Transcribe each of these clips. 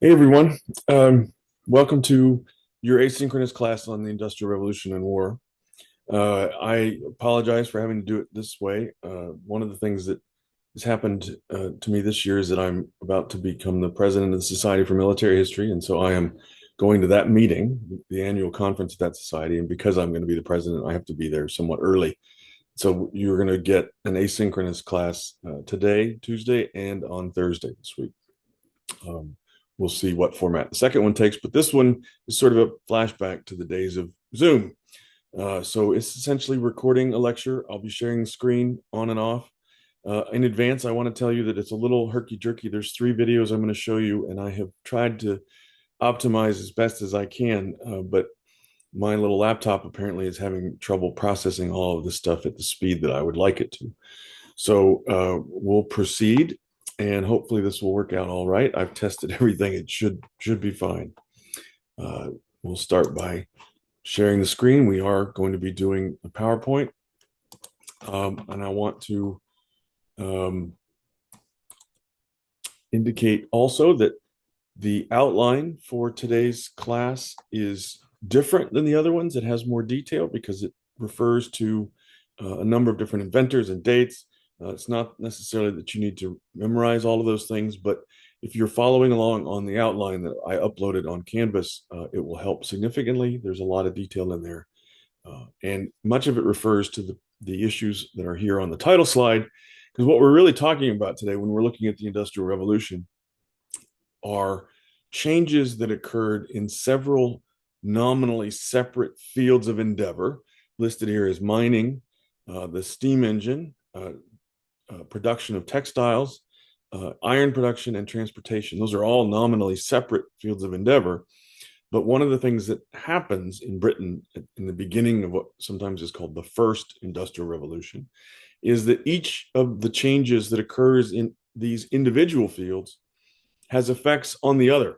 Hey everyone, welcome to your asynchronous class on the Industrial Revolution and War. I apologize for having to do it this way. One of the things that has happened to me this year is that I'm about to become the president of the Society for Military History, and so I am going to that meeting, the annual conference of that society. And because I'm going to be the president, I have to be there somewhat early. So you're going to get an asynchronous class today, Tuesday, and on Thursday this week. Um, we'll see what format the second one takes, but this one is sort of a flashback to the days of Zoom. So it's essentially recording a lecture. I'll be sharing the screen on and off. In advance, I want to tell you that it's a little herky-jerky. There's 3 videos I'm going to show you, and I have tried to optimize as best as I can, but my little laptop apparently is having trouble processing all of this stuff at the speed that I would like it to. So we'll proceed, and hopefully this will work out all right. I've tested everything; it should be fine. We'll start by sharing the screen. We are going to be doing a PowerPoint, and I want to um, indicate also that the outline for today's class is different than the other ones. It has more detail because it refers to a number of different inventors and dates. It's not necessarily that you need to memorize all of those things, but if you're following along on the outline that I uploaded on Canvas, it will help significantly. There's a lot of detail in there. And much of it refers to the issues that are here on the title slide, because what we're really talking about today when we're looking at the Industrial Revolution are changes that occurred in several nominally separate fields of endeavor, listed here as mining, the steam engine, production of textiles, iron production, and transportation. Those are all nominally separate fields of endeavor. But one of the things that happens in Britain in the beginning of what sometimes is called the first industrial revolution is that each of the changes that occurs in these individual fields has effects on the other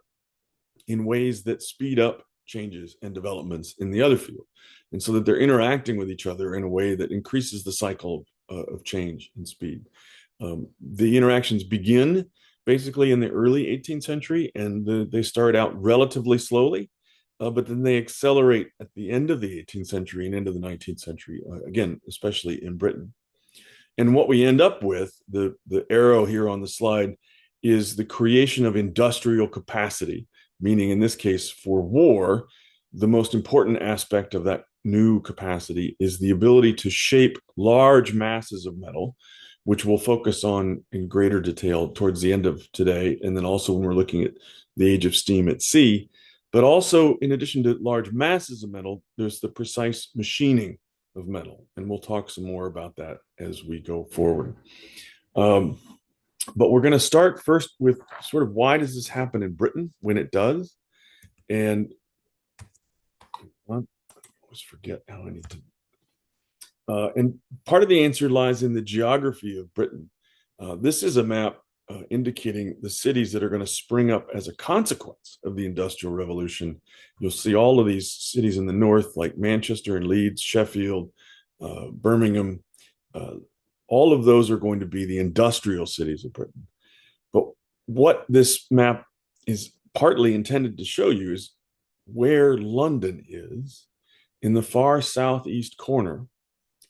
in ways that speed up changes and developments in the other field. And so that they're interacting with each other in a way that increases the cycle of change and speed. The interactions begin basically in the early 18th century, and they start out relatively slowly, but then they accelerate at the end of the 18th century and into the 19th century, again, especially in Britain. And what we end up with, the arrow here on the slide, is the creation of industrial capacity, meaning in this case for war, the most important aspect of that new capacity is the ability to shape large masses of metal, which we'll focus on in greater detail towards the end of today. And then also when we're looking at the age of steam at sea. But also, in addition to large masses of metal, there's the precise machining of metal. And we'll talk some more about that as we go forward. Um, but we're going to start first with sort of why does this happen in Britain when it does? And I always forget how I need to. And part of the answer lies in the geography of Britain. This is a map indicating the cities that are going to spring up as a consequence of the Industrial Revolution. You'll see all of these cities in the north, like Manchester and Leeds, Sheffield, Birmingham. Uh, all of those are going to be the industrial cities of Britain. But what this map is partly intended to show you is where London is in the far southeast corner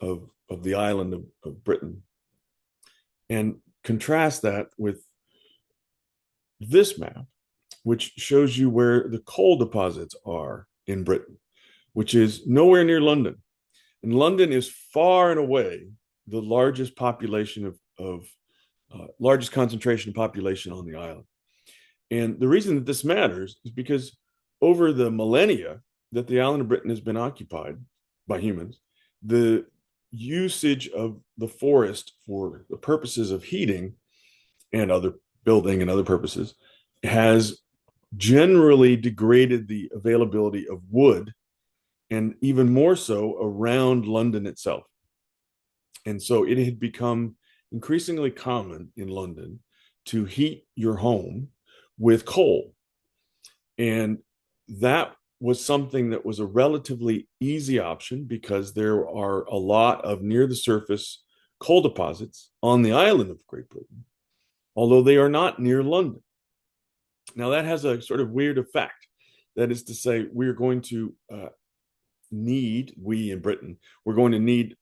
of the island of Britain, and contrast that with this map, which shows you where the coal deposits are in Britain, which is nowhere near London. And London is far and away the largest population of largest concentration of population on the island. And the reason that this matters is because over the millennia that the island of Britain has been occupied by humans, the usage of the forest for the purposes of heating and other building and other purposes has generally degraded the availability of wood, and even more so around London itself. And so it had become increasingly common in London to heat your home with coal. And that was something that was a relatively easy option because there are a lot of near the surface coal deposits on the island of Great Britain, although they are not near London. Now, that has a sort of weird effect. That is to say, we're going to we in Britain, we're going to need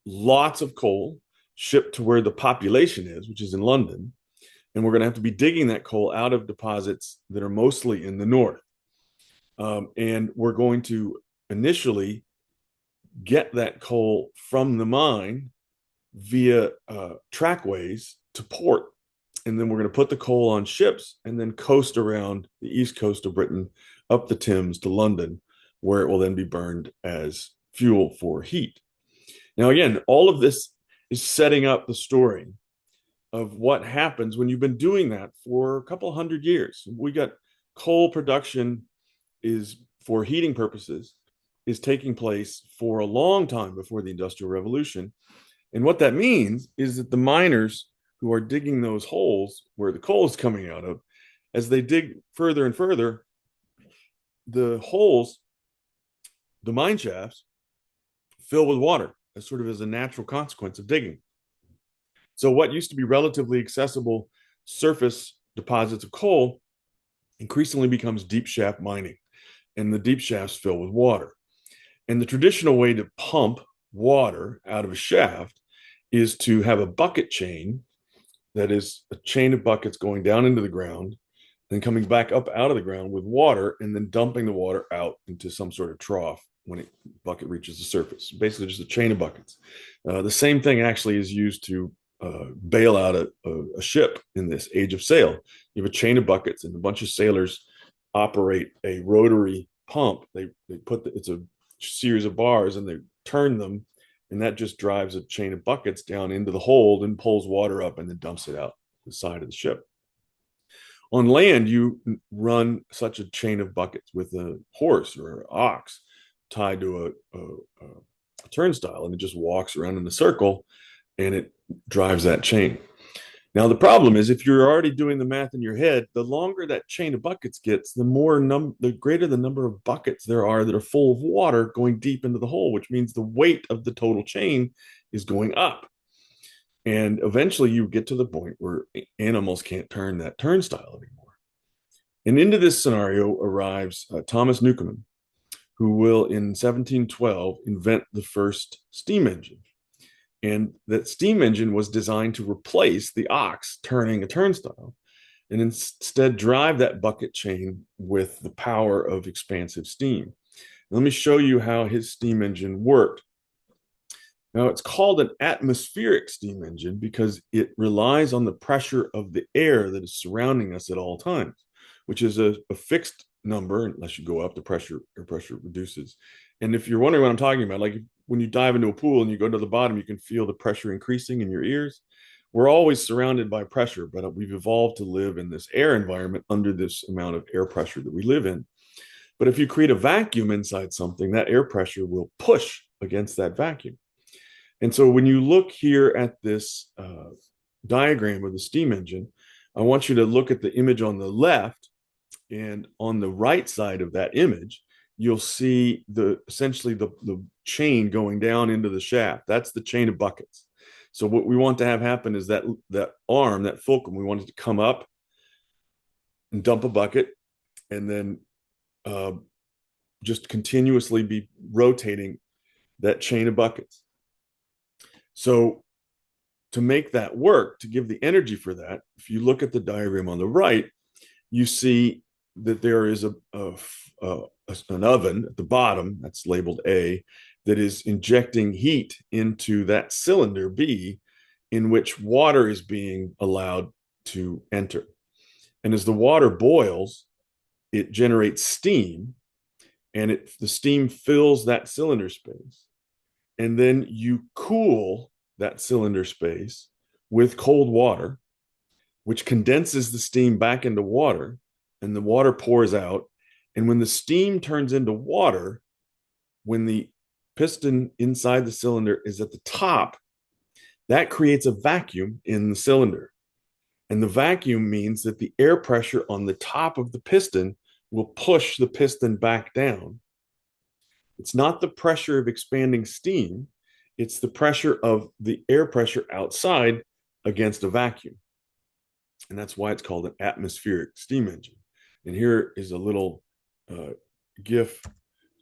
lots of coal shipped to where the population is, which is in London. And we're going to have to be digging that coal out of deposits that are mostly in the north. And we're going to initially get that coal from the mine via trackways to port. And then we're going to put the coal on ships and then coast around the east coast of Britain up the Thames to London, where it will then be burned as fuel for heat. Now, again, all of this is setting up the story of what happens when you've been doing that for a couple hundred years. We got coal production is for heating purposes is taking place for a long time before the Industrial Revolution. And what that means is that the miners who are digging those holes where the coal is coming out of, as they dig further and further, the holes, the mine shafts, fill with water as sort of as a natural consequence of digging. So what used to be relatively accessible surface deposits of coal increasingly becomes deep shaft mining, and the deep shafts fill with water. And the traditional way to pump water out of a shaft is to have a bucket chain that is a chain of buckets going down into the ground, then coming back up out of the ground with water, and then dumping the water out into some sort of trough when a bucket reaches the surface. Basically, just a chain of buckets. The same thing actually is used to bail out a ship in this age of sail. You have a chain of buckets, and a bunch of sailors operate a rotary pump. They put it's a series of bars, and they turn them, and that just drives a chain of buckets down into the hold and pulls water up and then dumps it out the side of the ship. On land, you run such a chain of buckets with a horse or an ox tied to a turnstile, and it just walks around in a circle and it drives that chain. Now, the problem is if you're already doing the math in your head, the longer that chain of buckets gets, the greater the number of buckets there are that are full of water going deep into the hole, which means the weight of the total chain is going up. And eventually you get to the point where animals can't turn that turnstile anymore. And into this scenario arrives Thomas Newcomen, who will in 1712 invent the first steam engine. And that steam engine was designed to replace the ox turning a turnstile and instead drive that bucket chain with the power of expansive steam. Let me show you how his steam engine worked. Now, it's called an atmospheric steam engine because it relies on the pressure of the air that is surrounding us at all times, which is a fixed number. Unless you go up, air pressure reduces. And if you're wondering what I'm talking about, like when you dive into a pool and you go to the bottom, you can feel the pressure increasing in your ears. We're always surrounded by pressure, but we've evolved to live in this air environment under this amount of air pressure that we live in. But if you create a vacuum inside something, that air pressure will push against that vacuum. And so when you look here at this diagram of the steam engine, I want you to look at the image on the left, and on the right side of that image, you'll see essentially the chain going down into the shaft. That's the chain of buckets. So what we want to have happen is that arm, that fulcrum, we want it to come up and dump a bucket, and then just continuously be rotating that chain of buckets. So to make that work, to give the energy for that, if you look at the diagram on the right, you see that there is an oven at the bottom, that's labeled A, that is injecting heat into that cylinder B, in which water is being allowed to enter. And as the water boils, it generates steam, and the steam fills that cylinder space. And then you cool that cylinder space with cold water, which condenses the steam back into water, and the water pours out. And when the steam turns into water, when the piston inside the cylinder is at the top, that creates a vacuum in the cylinder. And the vacuum means that the air pressure on the top of the piston will push the piston back down. It's not the pressure of expanding steam, it's the pressure of the air pressure outside against a vacuum. And that's why it's called an atmospheric steam engine. And here is a little GIF.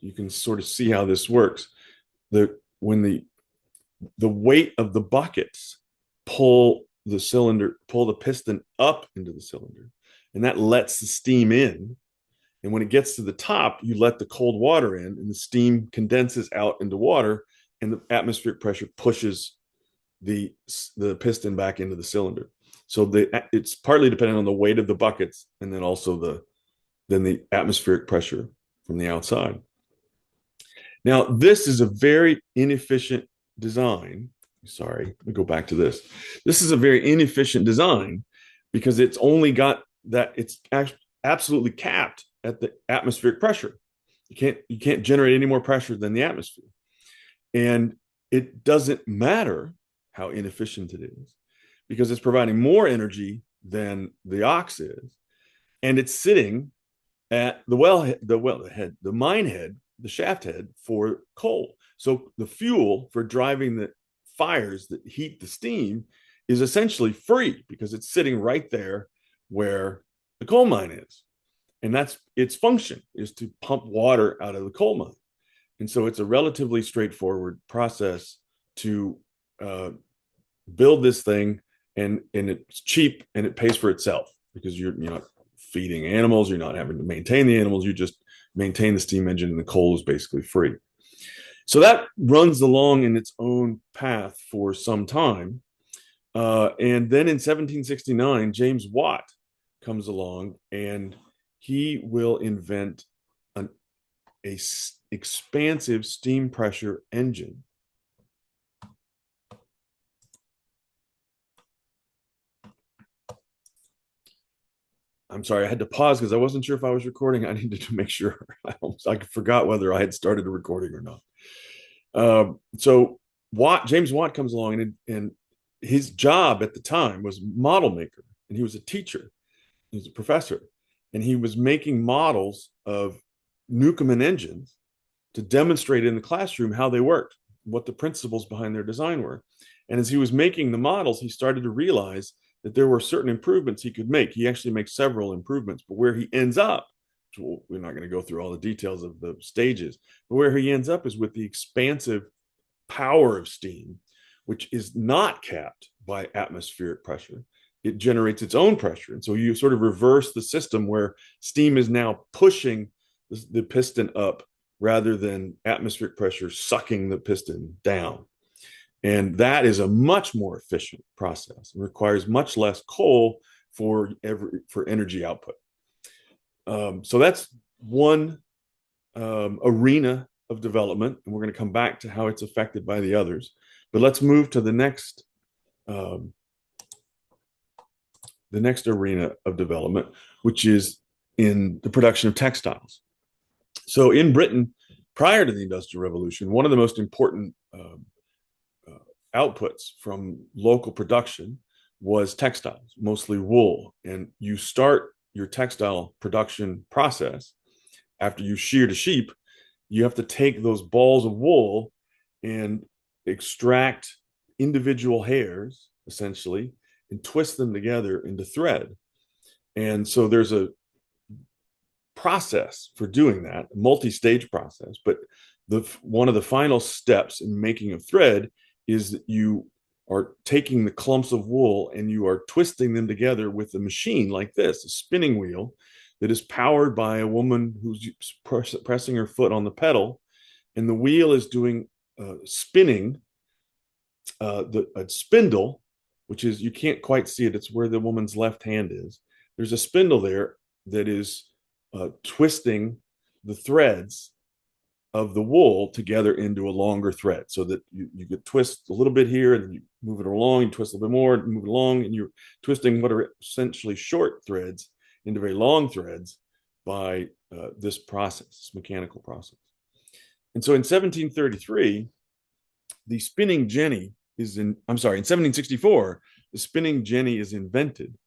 You can sort of see how this works. When the weight of the buckets pull the piston up into the cylinder, and that lets the steam in. And when it gets to the top, you let the cold water in, and the steam condenses out into water, and the atmospheric pressure pushes the piston back into the cylinder. So it's partly dependent on the weight of the buckets, and then also the atmospheric pressure from the outside. Now, this is a very inefficient design. Sorry, let me go back to this. This is a very inefficient design because it's only got that it's absolutely capped at the atmospheric pressure. You can't generate any more pressure than the atmosphere. And it doesn't matter how inefficient it is because it's providing more energy than the ox is. And it's sitting at the mine head, the shaft head for coal. So the fuel for driving the fires that heat the steam is essentially free because it's sitting right there where the coal mine is. And that's its function, is to pump water out of the coal mine. And so it's a relatively straightforward process to build this thing, and it's cheap and it pays for itself because you're not feeding animals, you're not having to maintain the animals, you just maintain the steam engine, and the coal is basically free. So that runs along in its own path for some time. And then in 1769, James Watt comes along and he will invent an expansive steam pressure engine. I'm sorry, I had to pause because I wasn't sure if I was recording. I needed to make sure. I forgot whether I had started a recording or not. So James Watt comes along, and his job at the time was model maker, and he was a teacher. He was a professor, and he was making models of Newcomen engines to demonstrate in the classroom how they worked, what the principles behind their design were. And as he was making the models, he started to realize that there were certain improvements he could make. He actually makes several improvements, but where he ends up, we're not going to go through all the details of the stages, but where he ends up is with the expansive power of steam, which is not capped by atmospheric pressure. It generates its own pressure. And so you sort of reverse the system where steam is now pushing the piston up rather than atmospheric pressure sucking the piston down. And that is a much more efficient process. It requires much less coal for energy output. So that's one arena of development, and we're going to come back to how it's affected by the others. But let's move to the next arena of development, which is in the production of textiles. So in Britain, prior to the Industrial Revolution, one of the most important outputs from local production was textiles, mostly wool. And you start your textile production process after you sheared a sheep. You have to take those balls of wool and extract individual hairs, essentially, and twist them together into thread. And so there's a process for doing that, a multi-stage process. But one of the final steps in making a thread is that you are taking the clumps of wool and you are twisting them together with a machine like this, a spinning wheel that is powered by a woman who's pressing her foot on the pedal, and the wheel is doing spinning a spindle, which is, you can't quite see it, it's where the woman's left hand is. There's a spindle there that is twisting the threads of the wool together into a longer thread, so that you could twist a little bit here and then you move it along, you twist a little bit more, move it along, and you're twisting what are essentially short threads into very long threads by this process, this mechanical process. And so in 1733, the spinning jenny is in 1764, the spinning jenny is invented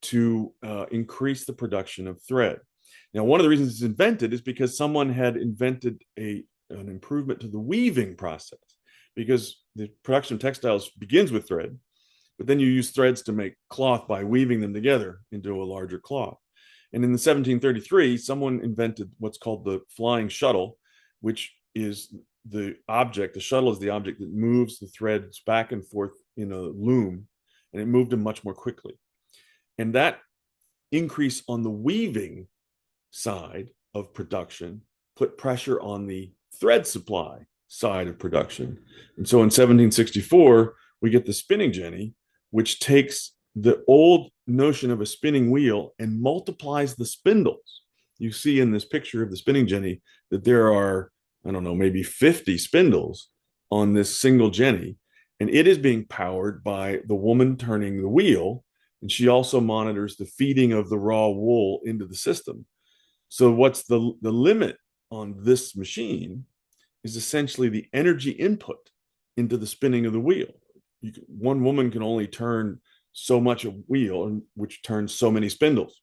to increase the production of thread. Now, one of the reasons it's invented is because someone had invented an improvement to the weaving process, because the production of textiles begins with thread, But then you use threads to make cloth by weaving them together into a larger cloth. And in the 1733, someone invented what's called the flying shuttle, which is the object. The shuttle is the object that moves the threads back and forth in a loom, and it moved them much more quickly. And that increase on the weaving side of production put pressure on the thread supply side of production. And so in 1764, we get the spinning jenny, which takes the old notion of a spinning wheel and multiplies the spindles. You see in this picture of the spinning jenny that there are, I don't know, maybe 50 spindles on this single jenny. And it is being powered by the woman turning the wheel. And she also monitors the feeding of the raw wool into the system. So what's the limit on this machine is essentially the energy input into the spinning of the wheel. One woman can only turn so much a wheel, which turns so many spindles.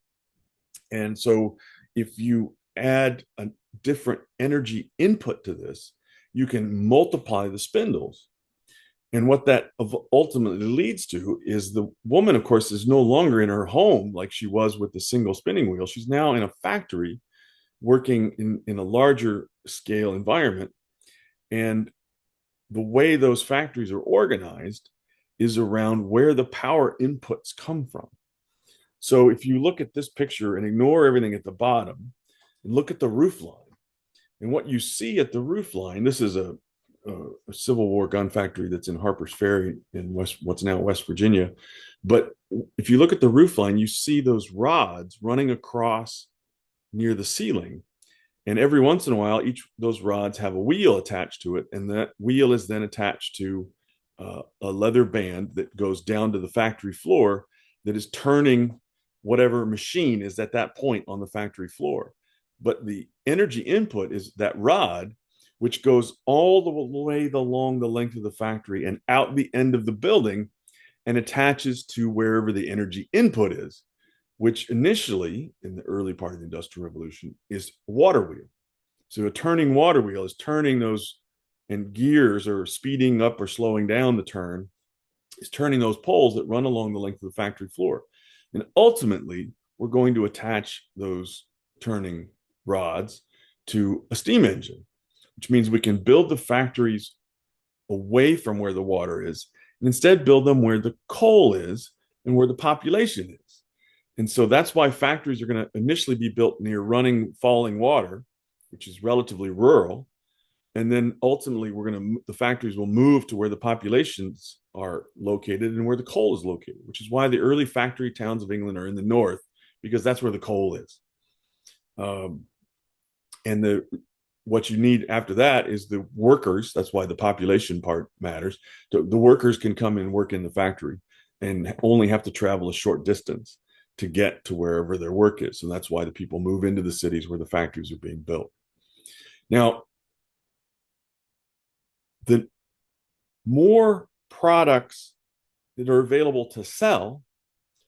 And so if you add a different energy input to this, you can multiply the spindles. And what that ultimately leads to is the woman, of course, is no longer in her home like she was with the single spinning wheel. She's now in a factory working in a larger scale environment. And the way those factories are organized is around where the power inputs come from. So if you look at this picture and ignore everything at the bottom and look at the roof line, and what you see at the roof line, this is a Civil War gun factory that's in Harper's Ferry in what's now West Virginia. But if you look at the roof line, you see those rods running across near the ceiling. And every once in a while, each of those rods have a wheel attached to it. And that wheel is then attached to a leather band that goes down to the factory floor that is turning whatever machine is at that point on the factory floor. But the energy input is that rod, which goes all the way along the length of the factory and out the end of the building and attaches to wherever the energy input is, which initially in the early part of the Industrial Revolution is water wheel. So a turning water wheel is turning those, and gears or speeding up or slowing down the turn is turning those poles that run along the length of the factory floor. And ultimately, we're going to attach those turning rods to a steam engine, which means we can build the factories away from where the water is and instead build them where the coal is and where the population is. And so that's why factories are going to initially be built near running, falling water, which is relatively rural. And then ultimately, the factories will move to where the populations are located and where the coal is located, which is why the early factory towns of England are in the north, because that's where the coal is. And what you need after that is the workers. That's why the population part matters. The workers can come and work in the factory and only have to travel a short distance to get to wherever their work is. And that's why the people move into the cities where the factories are being built. Now, the more products that are available to sell,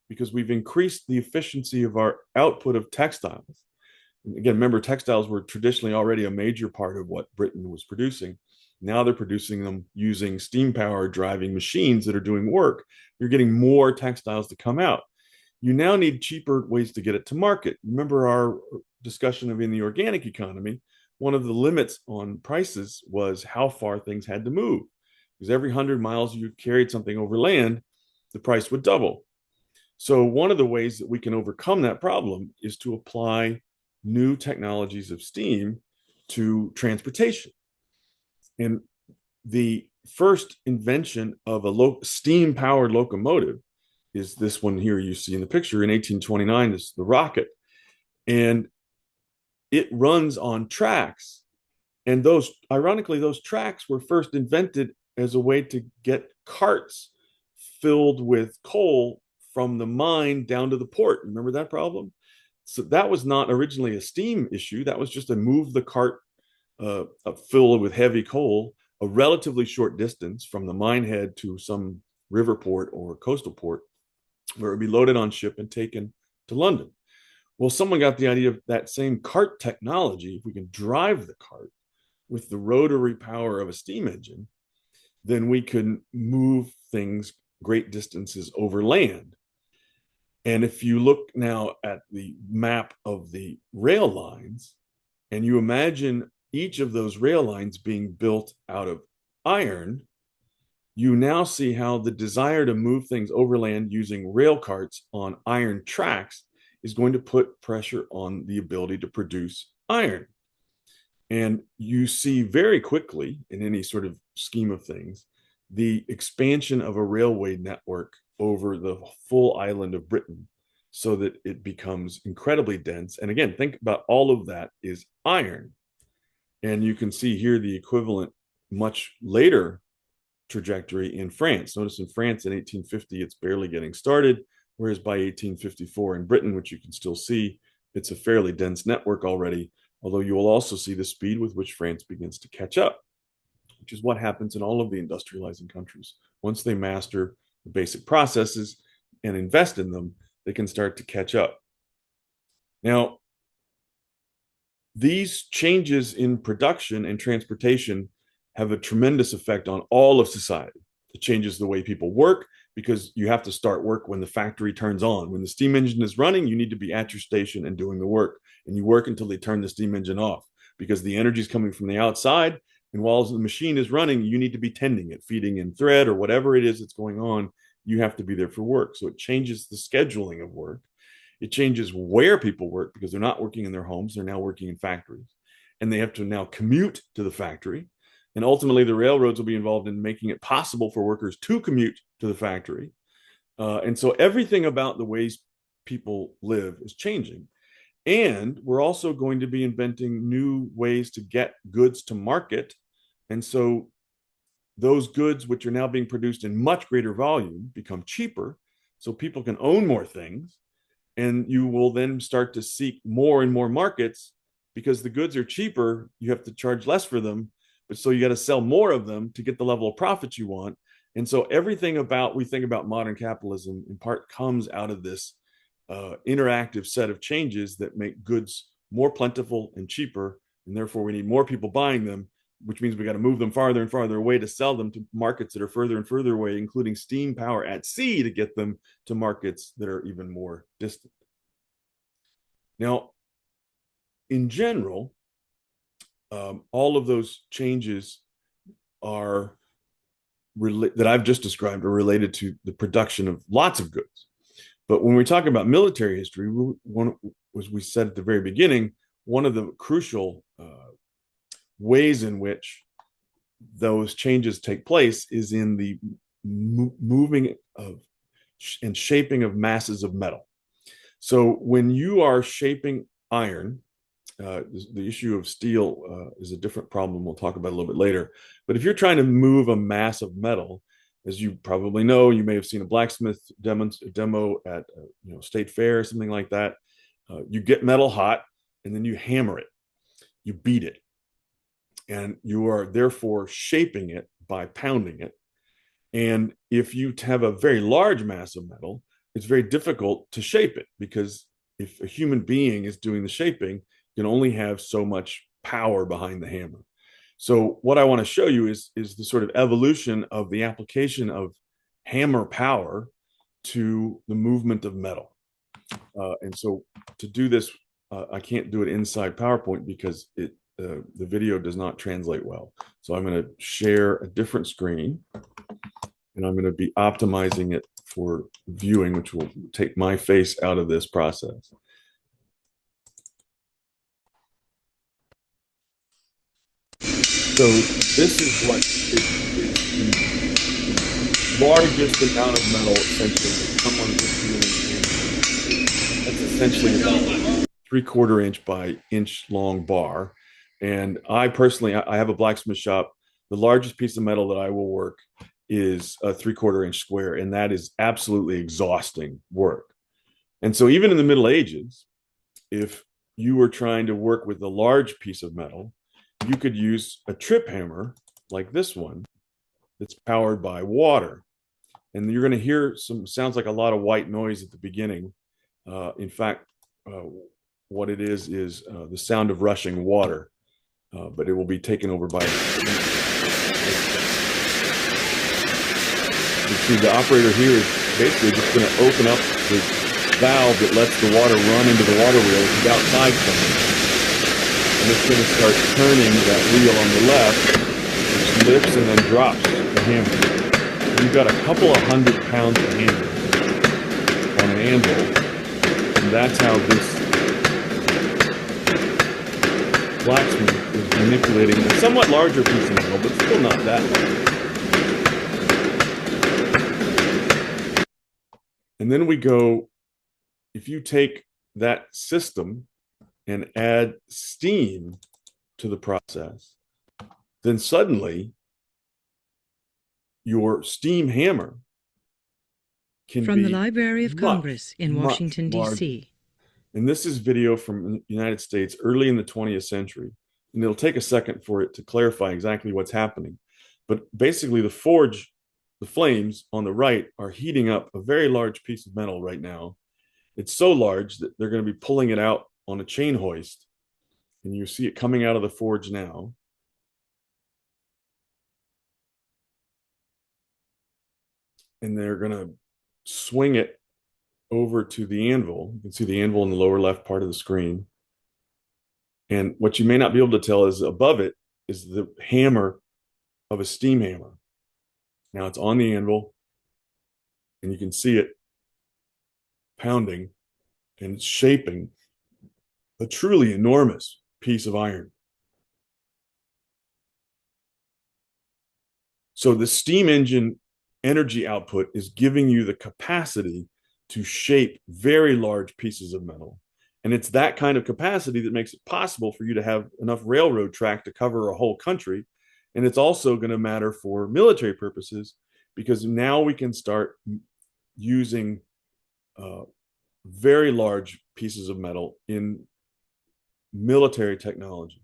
because we've increased the efficiency of our output of textiles. And again, remember, textiles were traditionally already a major part of what Britain was producing. Now they're producing them using steam power driving machines that are doing work. You're getting more textiles to come out. You now need cheaper ways to get it to market. Remember our discussion of in the organic economy, one of the limits on prices was how far things had to move. Because every 100 miles you carried something over land, the price would double. So one of the ways that we can overcome that problem is to apply new technologies of steam to transportation. And the first invention of a steam-powered locomotive is this one here you see in the picture. In 1829, is the rocket. And it runs on tracks. And ironically, those tracks were first invented as a way to get carts filled with coal from the mine down to the port. Remember that problem? So that was not originally a steam issue. That was just to move the cart filled with heavy coal a relatively short distance from the mine head to some river port or coastal port, where it would be loaded on ship and taken to London. Well, someone got the idea of that same cart technology. If we can drive the cart with the rotary power of a steam engine, then we can move things great distances over land. And if you look now at the map of the rail lines, and you imagine each of those rail lines being built out of iron, you now see how the desire to move things overland using rail carts on iron tracks is going to put pressure on the ability to produce iron. And you see very quickly in any sort of scheme of things, the expansion of a railway network over the full island of Britain so that it becomes incredibly dense. And again, think about all of that is iron. And you can see here the equivalent much later trajectory in France. Notice in France in 1850, it's barely getting started, whereas by 1854 in Britain, which you can still see, it's a fairly dense network already, although you will also see the speed with which France begins to catch up, which is what happens in all of the industrializing countries. Once they master the basic processes and invest in them, they can start to catch up. Now, these changes in production and transportation have a tremendous effect on all of society. It changes the way people work because you have to start work when the factory turns on. When the steam engine is running, you need to be at your station and doing the work. And you work until they turn the steam engine off because the energy is coming from the outside. And while the machine is running, you need to be tending it, feeding in thread or whatever it is that's going on. You have to be there for work. So it changes the scheduling of work. It changes where people work because they're not working in their homes. They're now working in factories. And they have to now commute to the factory. And ultimately, the railroads will be involved in making it possible for workers to commute to the factory. And so everything about the ways people live is changing. And we're also going to be inventing new ways to get goods to market. And so those goods, which are now being produced in much greater volume, become cheaper. So people can own more things. And you will then start to seek more and more markets because the goods are cheaper. You have to charge less for them. But so you got to sell more of them to get the level of profit you want. And so everything about we think about modern capitalism in part comes out of this interactive set of changes that make goods more plentiful and cheaper. And therefore we need more people buying them, which means we got to move them farther and farther away to sell them to markets that are further and further away, including steam power at sea to get them to markets that are even more distant. Now, in general, all of those changes are that I've just described are related to the production of lots of goods. But when we talk about military history, as we said at the very beginning, one of the crucial ways in which those changes take place is in the moving of and shaping of masses of metal. So when you are shaping iron, the issue of steel is a different problem we'll talk about a little bit later. But if you're trying to move a mass of metal, as you probably know, you may have seen a blacksmith demo at State Fair or something like that. You get metal hot and then you hammer it, you beat it, and you are therefore shaping it by pounding it. And if you have a very large mass of metal, it's very difficult to shape it because if a human being is doing the shaping, you can only have so much power behind the hammer. So what I want to show you is the sort of evolution of the application of hammer power to the movement of metal. And so to do this, I can't do it inside PowerPoint because the video does not translate well. So I'm going to share a different screen and I'm going to be optimizing it for viewing, which will take my face out of this process. So this is what is the largest amount of metal essentially that someone is dealing in. That's essentially about 3/4 inch by inch long bar. And I personally, I have a blacksmith shop. The largest piece of metal that I will work is a 3/4 inch square. And that is absolutely exhausting work. And so even in the Middle Ages, if you were trying to work with a large piece of metal, you could use a trip hammer like this one that's powered by water. And you're going to hear sounds like a lot of white noise at the beginning. In fact, what it is the sound of rushing water, but it will be taken over by You see the operator here is basically just going to open up the valve that lets the water run into the water wheel without side turning. And it's going to start turning that wheel on the left, which lifts and then drops the hammer. You've got a couple of 100 pounds of hammer on an anvil, and that's how this blacksmith is manipulating a somewhat larger piece of metal, but still not that large. And then we go, if you take that system and add steam to the process, then suddenly your steam hammer can From be the Library of Congress in Washington, D.C. And this is video from the United States early in the 20th century. And it'll take a second for it to clarify exactly what's happening. But basically the forge, the flames on the right are heating up a very large piece of metal right now. It's so large that they're going to be pulling it out on a chain hoist. And you see it coming out of the forge now. And they're going to swing it over to the anvil. You can see the anvil in the lower left part of the screen. And what you may not be able to tell is above it is the hammer of a steam hammer. Now it's on the anvil, and you can see it pounding, and it's shaping a truly enormous piece of iron. So the steam engine energy output is giving you the capacity to shape very large pieces of metal. And it's that kind of capacity that makes it possible for you to have enough railroad track to cover a whole country. And it's also going to matter for military purposes, because now we can start using very large pieces of metal in military technology.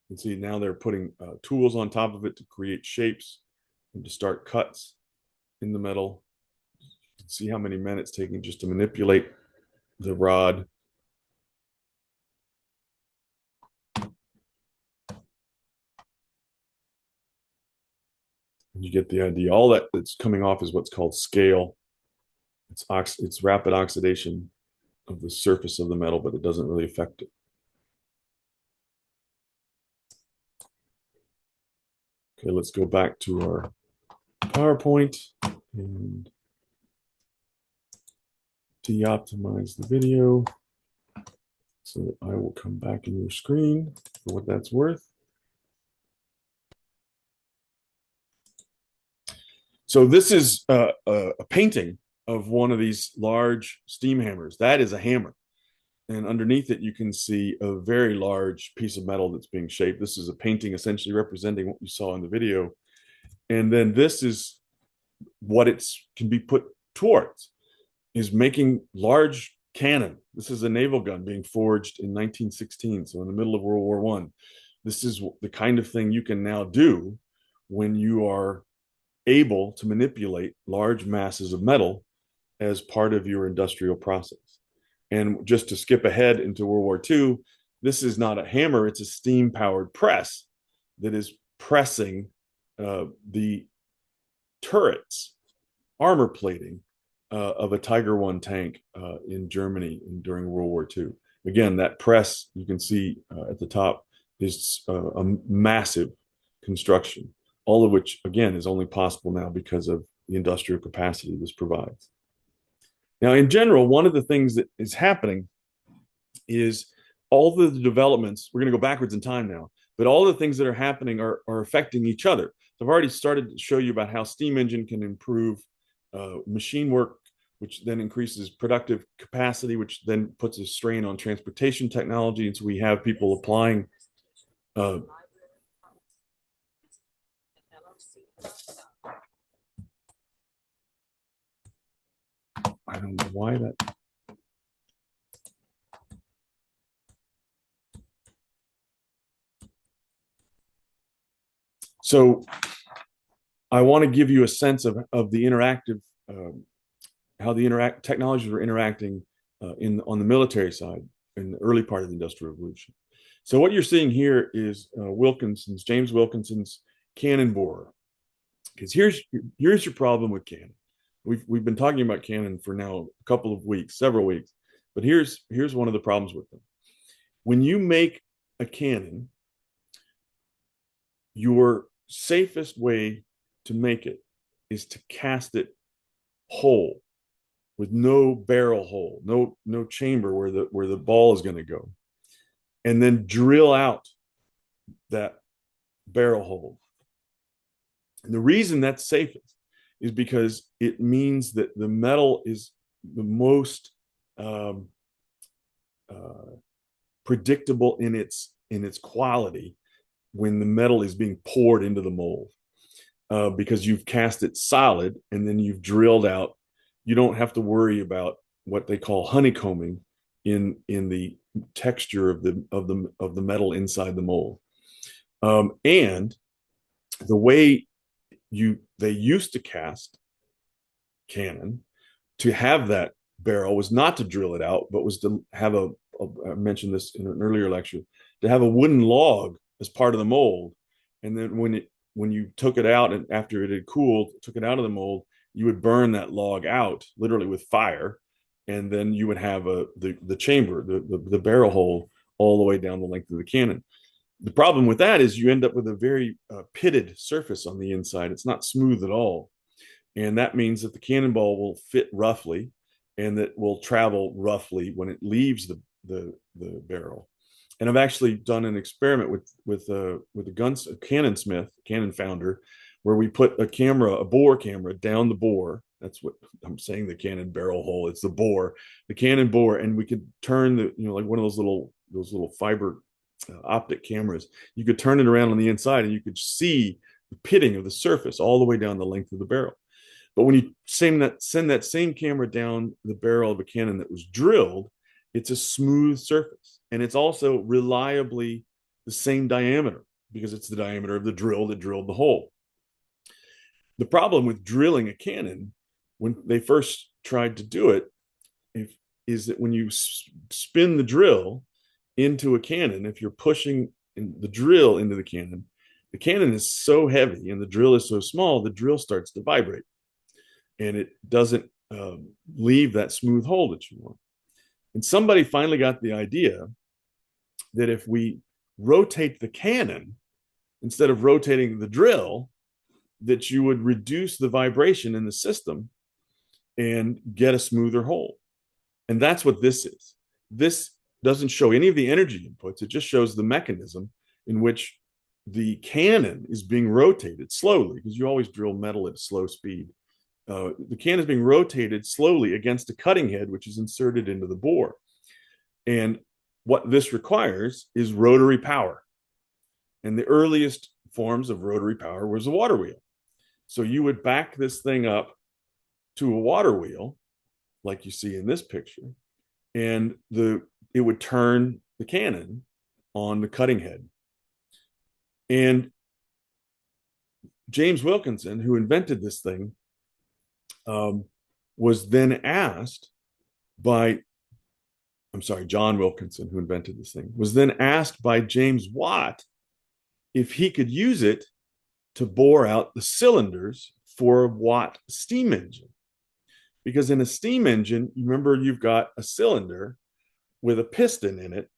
You can see now they're putting tools on top of it to create shapes and to start cuts in the metal. You can see how many men it's taking just to manipulate the rod. And you get the idea. All that's coming off is what's called scale. It's rapid oxidation of the surface of the metal, but it doesn't really affect it. Okay, let's go back to our PowerPoint and de-optimize the video. So I will come back in your screen for what that's worth. So this is a painting of one of these large steam hammers. That is a hammer. And underneath it, you can see a very large piece of metal that's being shaped. This is a painting essentially representing what you saw in the video. And then this is what it can be put towards, is making large cannon. This is a naval gun being forged in 1916, so in the middle of World War I. This is the kind of thing you can now do when you are able to manipulate large masses of metal as part of your industrial process. And just to skip ahead into World War II, this is not a hammer, it's a steam-powered press that is pressing the turrets, armor plating of a Tiger I tank in Germany during World War II. Again, that press you can see at the top is a massive construction, all of which, again, is only possible now because of the industrial capacity this provides. Now, in general, one of the things that is happening is all the developments, we're going to go backwards in time now, but all the things that are happening are affecting each other. So I've already started to show you about how steam engine can improve machine work, which then increases productive capacity, which then puts a strain on transportation technology. And so we have people applying I don't know why that. So I want to give you a sense of the interactive, how the technologies were interacting on the military side in the early part of the Industrial Revolution. So what you're seeing here is James Wilkinson's cannon borer. Because here's your problem with cannon. We've been talking about cannon for now a couple of weeks, several weeks, but here's one of the problems with them. When you make a cannon, your safest way to make it is to cast it whole with no barrel hole, no chamber where the ball is going to go, and then drill out that barrel hole. And the reason that's safest is because it means that the metal is the most um, predictable in its quality when the metal is being poured into the mold, because you've cast it solid and then you've drilled out. You don't have to worry about what they call honeycombing in the texture of the metal inside the mold. And the way they used to cast cannon to have that barrel was not to drill it out, but was to have I mentioned this in an earlier lecture, to have a wooden log as part of the mold. And then when you took it out and after it had cooled, took it out of the mold, you would burn that log out literally with fire. And then you would have the chamber, the barrel hole all the way down the length of the cannon. The problem with that is you end up with a very pitted surface on the inside. It's not smooth at all. And that means that the cannonball will fit roughly and that will travel roughly when it leaves the barrel. And I've actually done an experiment with a cannon smith, cannon founder, where we put a bore camera down the bore. That's what I'm saying, the cannon barrel hole. It's the cannon bore, and we could turn like one of those little fiber optic cameras. You could turn it around on the inside, and you could see the pitting of the surface all the way down the length of the barrel. But when you send that same camera down the barrel of a cannon that was drilled, it's a smooth surface. And it's also reliably the same diameter because it's the diameter of the drill that drilled the hole. The problem with drilling a cannon, when they first tried to do it, is that when you spin the drill into a cannon, if you're pushing the drill into the cannon is so heavy and the drill is so small, the drill starts to vibrate and it doesn't leave that smooth hole that you want. And somebody finally got the idea that if we rotate the cannon instead of rotating the drill, that you would reduce the vibration in the system and get a smoother hole. And that's what this is. This doesn't show any of the energy inputs. It just shows the mechanism in which the cannon is being rotated slowly, because you always drill metal at a slow speed. The cannon is being rotated slowly against a cutting head, which is inserted into the bore. And what this requires is rotary power. And the earliest forms of rotary power was a water wheel. So you would back this thing up to a water wheel, like you see in this picture, and it would turn the cannon on the cutting head. And James Wilkinson, who invented this thing, was then asked by, John Wilkinson, who invented this thing, was then asked by James Watt if he could use it to bore out the cylinders for a Watt steam engine. Because in a steam engine, you remember you've got a cylinder with a piston in it,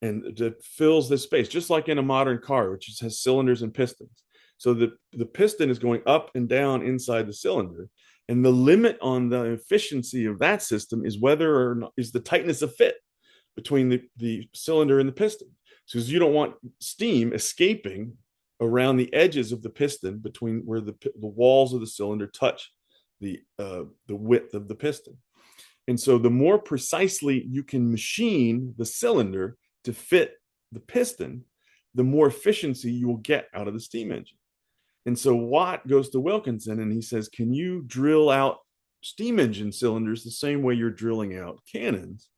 and it fills this space, just like in a modern car, which has cylinders and pistons. So the piston is going up and down inside the cylinder. And the limit on the efficiency of that system is whether or not is the tightness of fit between the cylinder and the piston. So you don't want steam escaping around the edges of the piston between where the walls of the cylinder touch the width of the piston. And so the more precisely you can machine the cylinder to fit the piston, the more efficiency you will get out of the steam engine. And so Watt goes to Wilkinson and he says, can you drill out steam engine cylinders the same way you're drilling out cannons?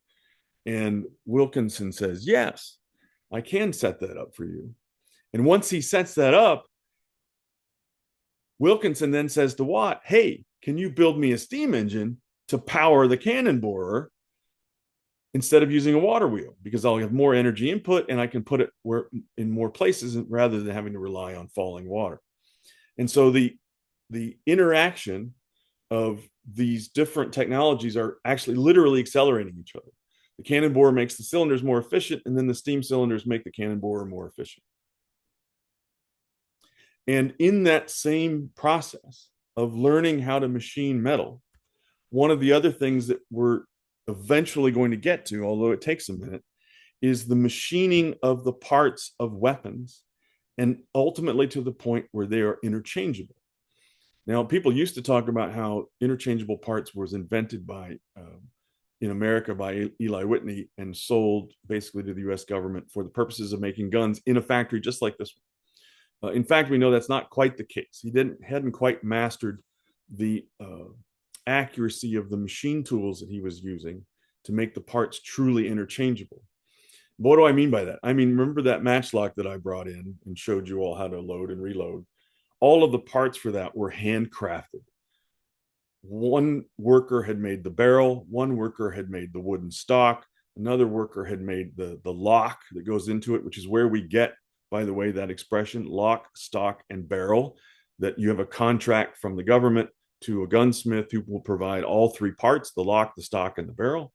And Wilkinson says, yes, I can set that up for you. And once he sets that up, Wilkinson then says to Watt, hey, can you build me a steam engine to power the cannon borer instead of using a water wheel, because I'll have more energy input and I can put it where in more places rather than having to rely on falling water. And so the interaction of these different technologies are actually literally accelerating each other. The cannon borer makes the cylinders more efficient, and then the steam cylinders make the cannon borer more efficient. And in that same process of learning how to machine metal, one of the other things that we're eventually going to get to, although it takes a minute, is the machining of the parts of weapons, and ultimately to the point where they are interchangeable. Now, people used to talk about how interchangeable parts was invented in America by Eli Whitney and sold basically to the US government for the purposes of making guns in a factory just like this one. In fact, we know that's not quite the case. He hadn't quite mastered the accuracy of the machine tools that he was using to make the parts truly interchangeable. What do I mean by that? I mean, remember that matchlock that I brought in and showed you all how to load and reload? All of the parts for that were handcrafted. One worker had made the barrel, one worker had made the wooden stock, another worker had made the lock that goes into it, which is where we get, by the way, that expression, lock, stock, and barrel, that you have a contract from the government to a gunsmith who will provide all three parts, the lock, the stock, and the barrel.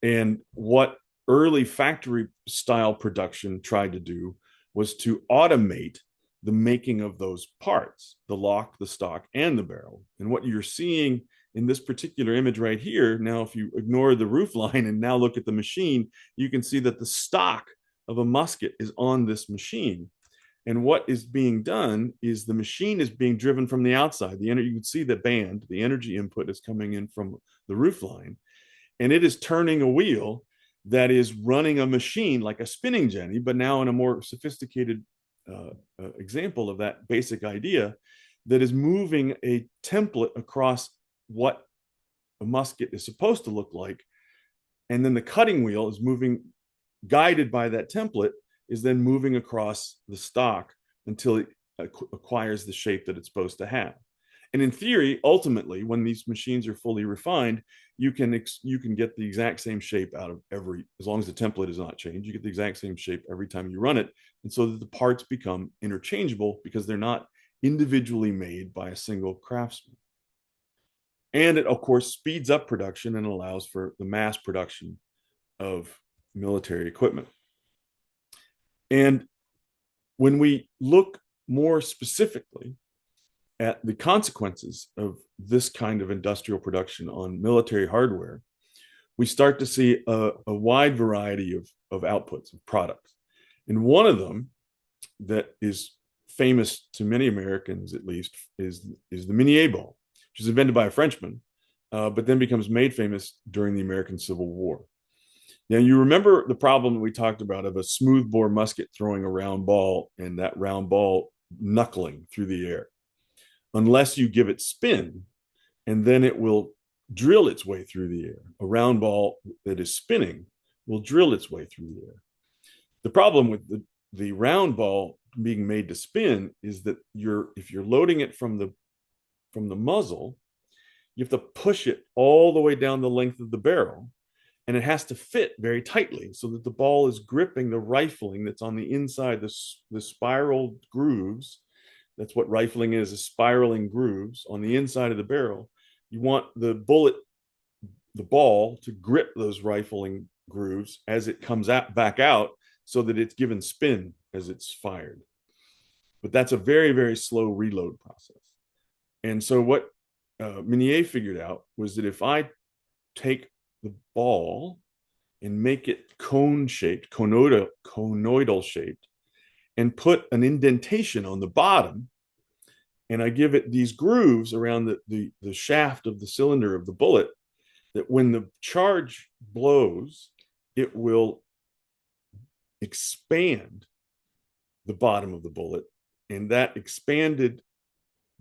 And what early factory style production tried to do was to automate the making of those parts, the lock, the stock, and the barrel. And what you're seeing in this particular image right here, now if you ignore the roof line and now look at the machine, you can see that the stock of a musket is on this machine. And what is being done is the machine is being driven from the outside. You can see the band, the energy input is coming in from the roof line, and it is turning a wheel that is running a machine like a spinning jenny, but now in a more sophisticated example of that basic idea, that is moving a template across what a musket is supposed to look like. And then the cutting wheel is moving, guided by that template, is then moving across the stock until it acquires the shape that it's supposed to have. And in theory, ultimately, when these machines are fully refined, you can get the exact same shape out of as long as the template is not changed, you get the exact same shape every time you run it. And so that the parts become interchangeable because they're not individually made by a single craftsman. And it, of course, speeds up production and allows for the mass production of military equipment. And when we look more specifically at the consequences of this kind of industrial production on military hardware, we start to see a wide variety of outputs, of products. And one of them that is famous to many Americans, at least, is the Minié ball, which is invented by a Frenchman, but then becomes made famous during the American Civil War. Now, you remember the problem we talked about of a smoothbore musket throwing a round ball and that round ball knuckling through the air. Unless you give it spin, and then it will drill its way through the air. A round ball that is spinning will drill its way through the air. The problem with the round ball being made to spin is that if you're loading it from the muzzle, you have to push it all the way down the length of the barrel, and it has to fit very tightly so that the ball is gripping the rifling that's on the inside, the spiral grooves. That's what rifling is spiraling grooves on the inside of the barrel. You want the ball to grip those rifling grooves as it comes back out so that it's given spin as it's fired. But that's a very, very slow reload process. And so what Minié figured out was that if I take the ball and make it cone-shaped, conoidal shaped, and put an indentation on the bottom, and I give it these grooves around the shaft of the cylinder of the bullet, that when the charge blows, it will expand the bottom of the bullet, and that expanded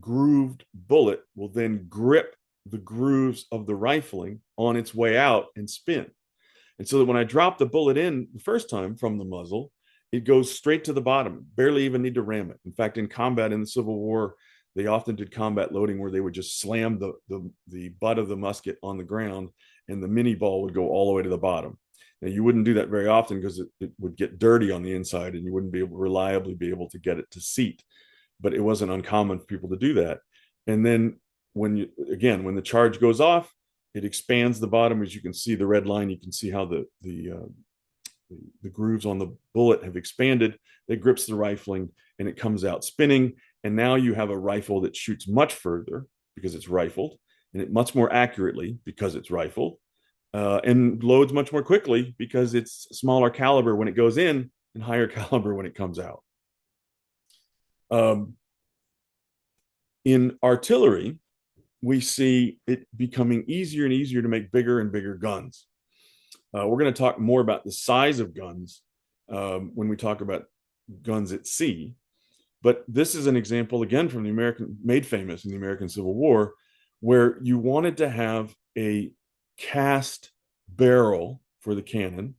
grooved bullet will then grip the grooves of the rifling on its way out and spin. And so that when I drop the bullet in the first time from the muzzle, it goes straight to the bottom, barely even need to ram it. In fact, in combat in the Civil War, they often did combat loading where they would just slam the butt of the musket on the ground and the mini ball would go all the way to the bottom. Now, you wouldn't do that very often because it would get dirty on the inside and you wouldn't be able to reliably be able to get it to seat. But it wasn't uncommon for people to do that. And then when the charge goes off, it expands the bottom. As you can see, the red line, you can see how the grooves on the bullet have expanded. That grips the rifling and it comes out spinning. And now you have a rifle that shoots much further because it's rifled, and it much more accurately because it's rifled, and loads much more quickly because it's smaller caliber when it goes in and higher caliber when it comes out. In artillery, we see it becoming easier and easier to make bigger and bigger guns. We're going to talk more about the size of guns when we talk about guns at sea. But this is an example, again, from the American, made famous in the American Civil War, where you wanted to have a cast barrel for the cannon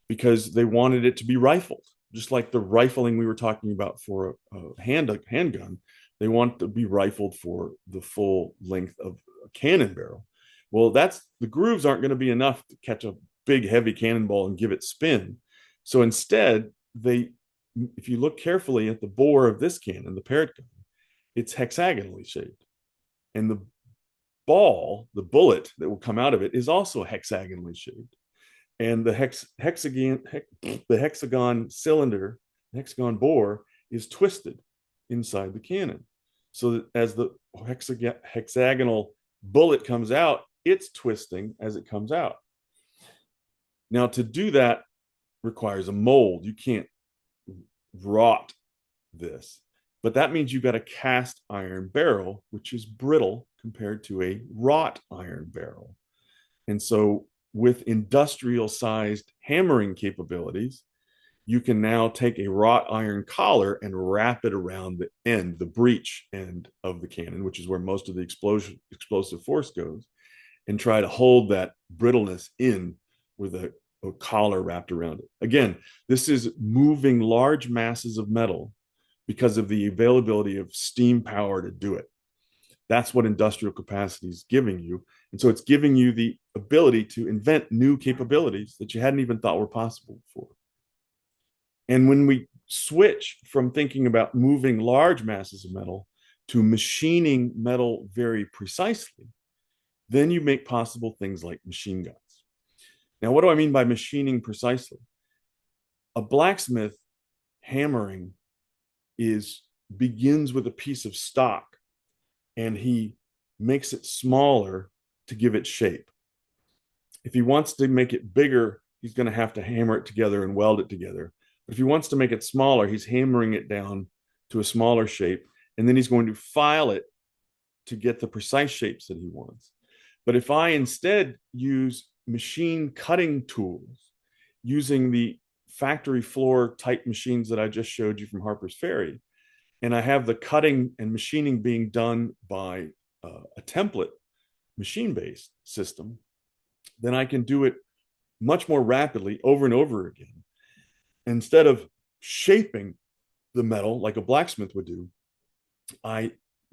because they wanted it to be rifled, just like the rifling we were talking about for a handgun. They want to be rifled for the full length of a cannon barrel. Well, the grooves aren't going to be enough to catch a big, heavy cannonball and give it spin. So instead, if you look carefully at the bore of this cannon, the Parrott gun, it's hexagonally shaped. And the bullet that will come out of it is also hexagonally shaped. And the hexagon cylinder, the hexagon bore is twisted inside the cannon. So that as the hexagonal bullet comes out, it's twisting as it comes out. Now, to do that requires a mold. You can't wrought this, but that means you've got a cast iron barrel, which is brittle compared to a wrought iron barrel. And so with industrial sized hammering capabilities, you can now take a wrought iron collar and wrap it around the breech end of the cannon, which is where most of the explosive force goes, and try to hold that brittleness in with a collar wrapped around it. Again, this is moving large masses of metal because of the availability of steam power to do it. That's what industrial capacity is giving you. And so it's giving you the ability to invent new capabilities that you hadn't even thought were possible before. And when we switch from thinking about moving large masses of metal to machining metal very precisely, then you make possible things like machine guns. Now, what do I mean by machining precisely? A blacksmith hammering begins with a piece of stock, and he makes it smaller to give it shape. If he wants to make it bigger, he's going to have to hammer it together and weld it together. But if he wants to make it smaller, he's hammering it down to a smaller shape, and then he's going to file it to get the precise shapes that he wants. But if I instead use machine cutting tools using the factory floor type machines that I just showed you from Harper's Ferry, and I have the cutting and machining being done by a template machine-based system, then I can do it much more rapidly over and over again. Instead of shaping the metal like a blacksmith would do, I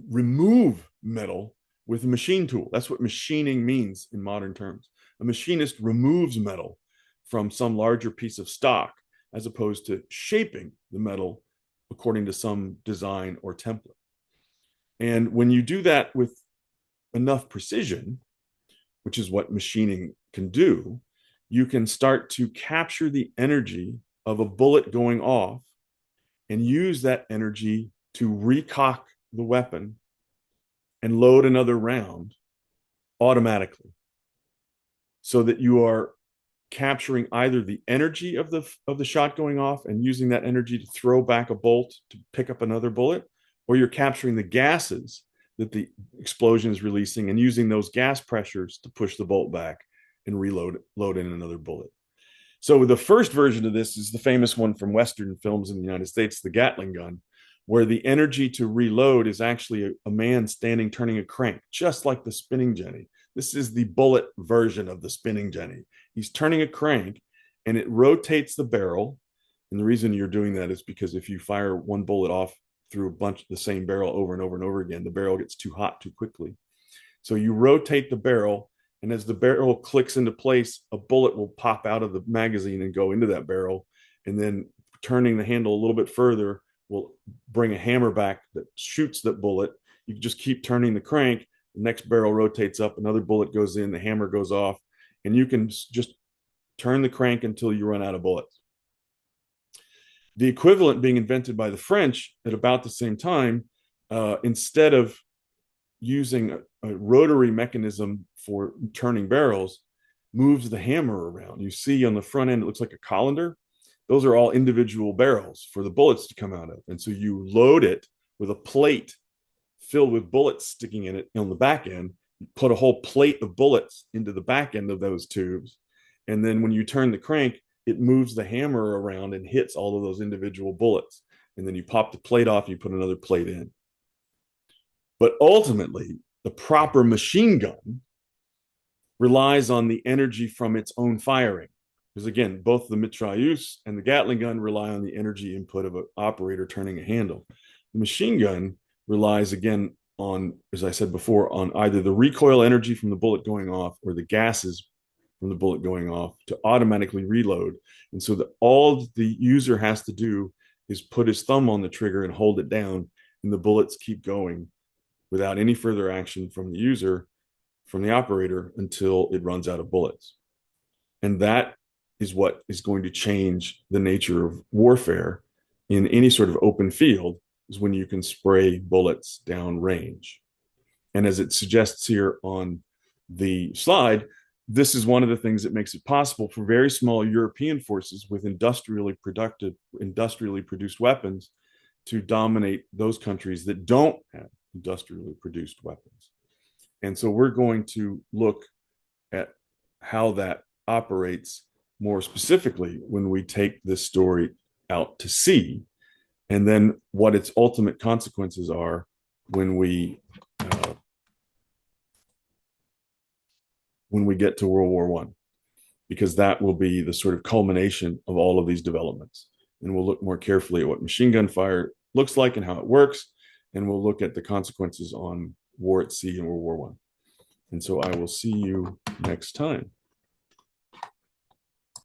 remove metal with a machine tool. That's what machining means in modern terms. A machinist removes metal from some larger piece of stock as opposed to shaping the metal according to some design or template. And when you do that with enough precision, which is what machining can do, you can start to capture the energy of a bullet going off and use that energy to recock the weapon and load another round automatically, so that you are capturing either the energy of the shot going off and using that energy to throw back a bolt to pick up another bullet, or you're capturing the gases that the explosion is releasing and using those gas pressures to push the bolt back and load in another bullet. So the first version of this is the famous one from Western films in the United States, the Gatling gun, where the energy to reload is actually a man standing turning a crank, just like the spinning jenny. This is the bullet version of the spinning jenny. He's turning a crank and it rotates the barrel. And the reason you're doing that is because if you fire one bullet off through a bunch of the same barrel over and over and over again, the barrel gets too hot too quickly. So you rotate the barrel And as the barrel clicks into place, a bullet will pop out of the magazine and go into that barrel. And then turning the handle a little bit further will bring a hammer back that shoots that bullet. You just keep turning the crank, the next barrel rotates up, another bullet goes in, the hammer goes off, and you can just turn the crank until you run out of bullets. The equivalent being invented by the French at about the same time, instead of using a rotary mechanism for turning barrels, moves the hammer around. You see on the front end, it looks like a colander. Those are all individual barrels for the bullets to come out of. And so you load it with a plate filled with bullets sticking in it on the back end. You put a whole plate of bullets into the back end of those tubes. And then when you turn the crank, it moves the hammer around and hits all of those individual bullets. And then you pop the plate off and you put another plate in. But ultimately, the proper machine gun relies on the energy from its own firing. Because again, both the mitrailleuse and the Gatling gun rely on the energy input of an operator turning a handle. The machine gun relies again on, as I said before, on either the recoil energy from the bullet going off or the gases from the bullet going off to automatically reload. And so that all the user has to do is put his thumb on the trigger and hold it down, and the bullets keep going without any further action from the user, from the operator, until it runs out of bullets. And that is what is going to change the nature of warfare in any sort of open field, is when you can spray bullets down range. And as it suggests here on the slide, this is one of the things that makes it possible for very small European forces with industrially produced weapons to dominate those countries that don't have industrially produced weapons. And so we're going to look at how that operates more specifically when we take this story out to sea, and then what its ultimate consequences are when we get to World War I, because that will be the sort of culmination of all of these developments. And we'll look more carefully at what machine gun fire looks like and how it works, and we'll look at the consequences on war at sea in World War I. And so I will see you next time.